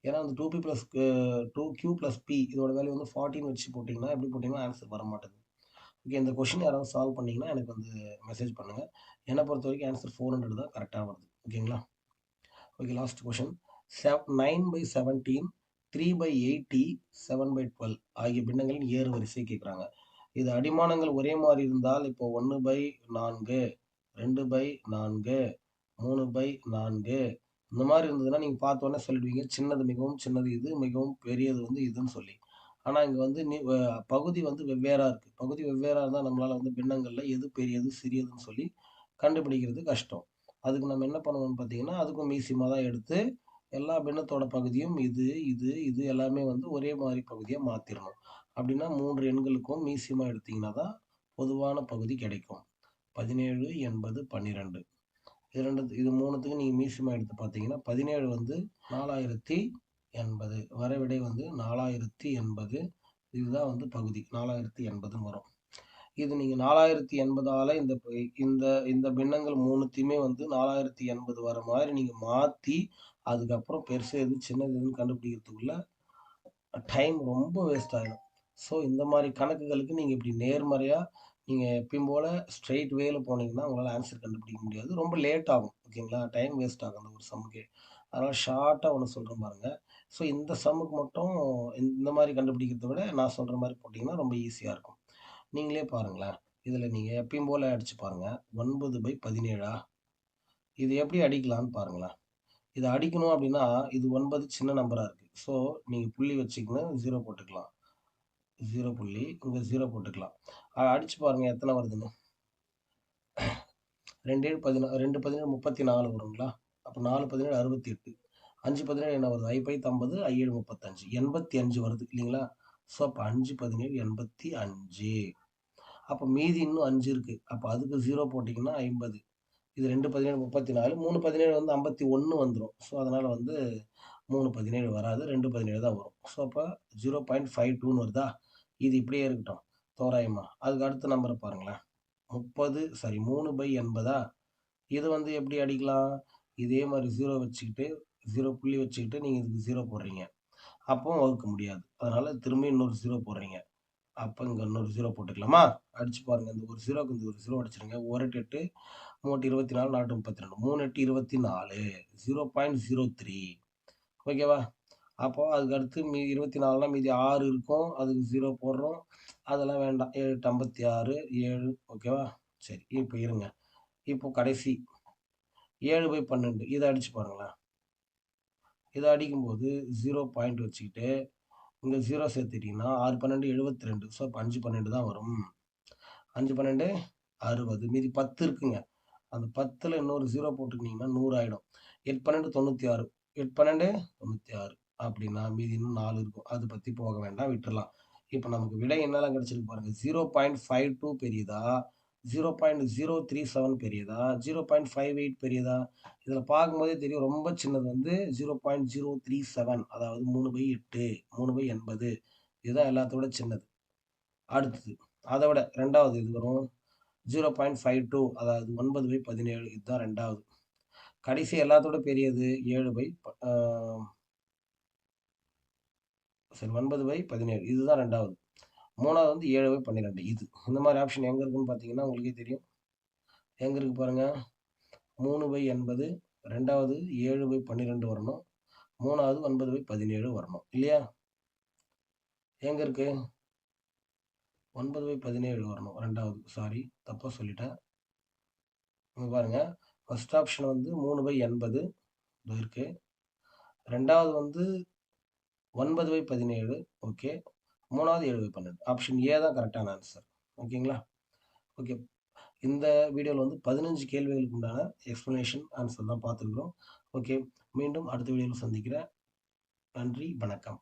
ஏன்னா வந்து 2p + 2q + p இதோட வேல்யூ வந்து 14 வச்சு போட்டிங்கன்னா எப்படி போட்டிங்கன்னா ஆன்சர் வர மாட்டேங்குது. ஓகே, இந்த கொஷின் யாராவது சால்வ் பண்ணிங்கன்னா எனக்கு வந்து மெசேஜ் பண்ணுங்கள். என்னை பொறுத்த வரைக்கும் ஆன்சர் 400 தான் கரெக்டாக வருது. ஓகேங்களா? Okay, last question. 9/17 3/80, 7/12 ஆகிய பின்னங்களின் ஏறு வரிசை கேட்குறாங்க. இது அடிமானங்கள் ஒரே மாதிரி இருந்தால் இப்போ 1/4, 2/4, 3/4 இந்த மாதிரி இருந்ததுன்னா நீங்கள் பார்த்தோன்னே சொல்லிடுவீங்க சின்னது மிகவும் சின்னது இது, மிகவும் பெரியது வந்து இதுன்னு சொல்லி. ஆனா இங்க வந்து பகுதி வந்து வெவ்வேறா இருக்கு. பகுதி வெவ்வேறா இருந்தா நம்மளால வந்து பின்னங்கள்ல எது பெரியது, சிறியதுன்னு சொல்லி கண்டுபிடிக்கிறது கஷ்டம். அதுக்கு நம்ம என்ன பண்ணுவோம்னு பார்த்தீங்கன்னா, அதுக்கும் மீசிமா தான் எடுத்து எல்லா பின்னத்தோட பகுதியும் இது, இது, இது எல்லாமே வந்து ஒரே மாதிரி பகுதியா மாத்திரணும். அப்படின்னா 3 எண்களுக்கும் மீசிமா எடுத்தீங்கன்னா தான் பொதுவான பகுதி கிடைக்கும். 17, 80, 12. இது 3த்துக்கும் நீங்க மீசிமா எடுத்து பார்த்தீங்கன்னா, 17 வந்து 4080. வர விடை வந்து 4080. இதுதான் வந்து பகுதி. 4080ன்னு வரும். இது நீங்க 4080ஆல இந்த இந்த பின்னங்கள் 3த்தையுமே வந்து 4080 வர மாதிரி நீங்க மாத்தி, அதுக்கப்புறம் பெருசு எது, சின்னது எதுன்னு கண்டுபிடிக்கிறதுக்குள்ள டைம் ரொம்ப வேஸ்ட் ஆயிடும். ஸோ இந்த மாதிரி கணக்குகளுக்கு நீங்க இப்படி நேர்மறையா நீங்க எப்பயும் போல ஸ்ட்ரெயிட் வேல போனீங்கன்னா உங்களால ஆன்சர் கண்டுபிடிக்க முடியாது. ரொம்ப லேட் ஆகும். ஓகேங்களா? டைம் வேஸ்ட் ஆகும் அந்த ஒரு சம்முக்கே. அதனால ஷார்ட்டா ஒண்ணு சொல்றேன் பாருங்க. ஸோ இந்த சம்முக்கு மட்டும் இந்த மாதிரி கண்டுபிடிக்கிறத விட நான் சொல்ற மாதிரி போட்டீங்கன்னா ரொம்ப ஈஸியா இருக்கும். நீங்களே பாருங்களேன். இதுல நீங்க எப்பயும் போல அடிச்சு பாருங்க. 9/17 இது எப்படி அடிக்கலாம்னு பாருங்களேன். இத அடிக்கணும் அப்படின்னா, இது 9 சின்ன நம்பரா இருக்கு. ஸோ நீங்க புள்ளி வச்சுக்கங்க. 0 போட்டுக்கலாம். 0 புள்ளி. இங்க 0 போட்டுக்கலாம். அடிச்சு பாருங்க எத்தனை வருதுன்னு. 2 7 16 2 17 34 வருங்களா? அப்ப 4 17 68. 5 17 என்ன வருது? 5 50, 5 35. 85 வருது இல்லைங்களா? ஸோ அப்ப 5 17 85. அப்ப மீதி இன்னும் 5 இருக்கு. அப்ப அதுக்கு 0 போட்டீங்கன்னா 50. இது 2 17 34. 3 17 வந்து 51 வந்துரும். ஸோ அதனால வந்து 3 17 வராது. 2 17 தான் வரும். ஸோ அப்ப 0.52ன்னு வருதா? இது இப்படியே இருக்கட்டும். தோராயமா. அதுக்கு அடுத்த நம்பர பாருங்களேன். 3/80 இது வந்து எப்படி அடிக்கலாம்? இதே மாரி 0 வச்சுக்கிட்டு 0 புள்ளி வச்சுக்கிட்டு நீங்க இதுக்கு 0 போடுறீங்க. அப்பவும் வகுக்க முடியாது. அதனால திரும்பி இன்னொரு 0 போடுறீங்க. அப்ப இங்க இன்னொரு 0 போட்டுக்கலாமா? அடிச்சு பாருங்க. இந்த ஒரு 0க்கு இந்த ஒரு 0 அடிச்சிருங்க. 1 8 8 3 8 24 4 32 3 8 24 0.03 ஓகேவா? அப்போ அதுக்கு அடுத்து 24னா மீதி 6 இருக்கும். அதுக்கு 0 போடுறோம். அதெல்லாம் வேண்டாம். 7 8 56 7 ஓகேவா? சரி. இப்ப இருங்க. இப்போ கடைசி 7/12 இத அடிச்சு பாருங்களேன். இத அடிக்கும்போது 0 பாயிண்ட் வச்சுக்கிட்டு, இங்க 0 சேர்த்துட்டீங்கன்னா 6 12 72. ஸோ அப்ப 5 12 தான் வரும். 5 12 60. மீதி 10 இருக்குங்க. அந்த 10ல இன்னொரு 0 போட்டுக்கிட்டீங்கன்னா 100 ஆயிடும். 8 12 96. 8 12 96. அப்படின்னா மீதி இன்னும் 4 இருக்கும். அத பத்தி போக வேண்டாம். விட்டுறலாம். இப்ப நமக்கு விடை என்னலாம் கிடைச்சிருக்கு பாருங்க. 0.52 பெரியதா? 0.037 பெரியதா? 0.58 பெரியதா? இதுல பார்க்கும்போதே தெரியும் ரொம்ப சின்னது வந்து 0.037 அதாவது 3/8 3/80 இதுதான் எல்லாத்த விட சின்னது. அடுத்தது அத விட 2வது இது வரும் 0.52 அதாவது 9/17 இதுதான் 2வது. கடைசி எல்லாத்தோட பெரியது 7 பை அ சரி 9/17 இதுதான் 2வது. 3வது வந்து 7/12 இது. இந்த மாரி ஆப்ஷன் எங்க இருக்குன்னு பார்த்தீங்கன்னா, உங்களுக்கே தெரியும். எங்க இருக்கு பாருங்க. 3/80 2வது 7/12 வரணும். 3வது 9/17 வரணும். இல்லையா? எங்க இருக்கு? 9/17 வரணும். 2வது. சாரி தப்பா சொல்லிட்டேன். இங்க பாருங்க. ஃபர்ஸ்ட் ஆப்ஷன் வந்து 3/80 இதோ இருக்கு. 2வது வந்து 9/17 ஓகே. 3வது 7/12 ஆப்ஷன் ஏ தான் கரெக்ட்டான ஆன்சர். ஓகேங்களா? ஓகே. இந்த வீடியோல வந்து 15 கேள்விகளுக்கு உண்டான எக்ஸ்ப்ளனேஷன், ஆன்சர் தான் பார்த்துருக்கிறோம். ஓகே. மீண்டும் அடுத்த வீடியோல சந்திக்கிறேன். நன்றி, வணக்கம்.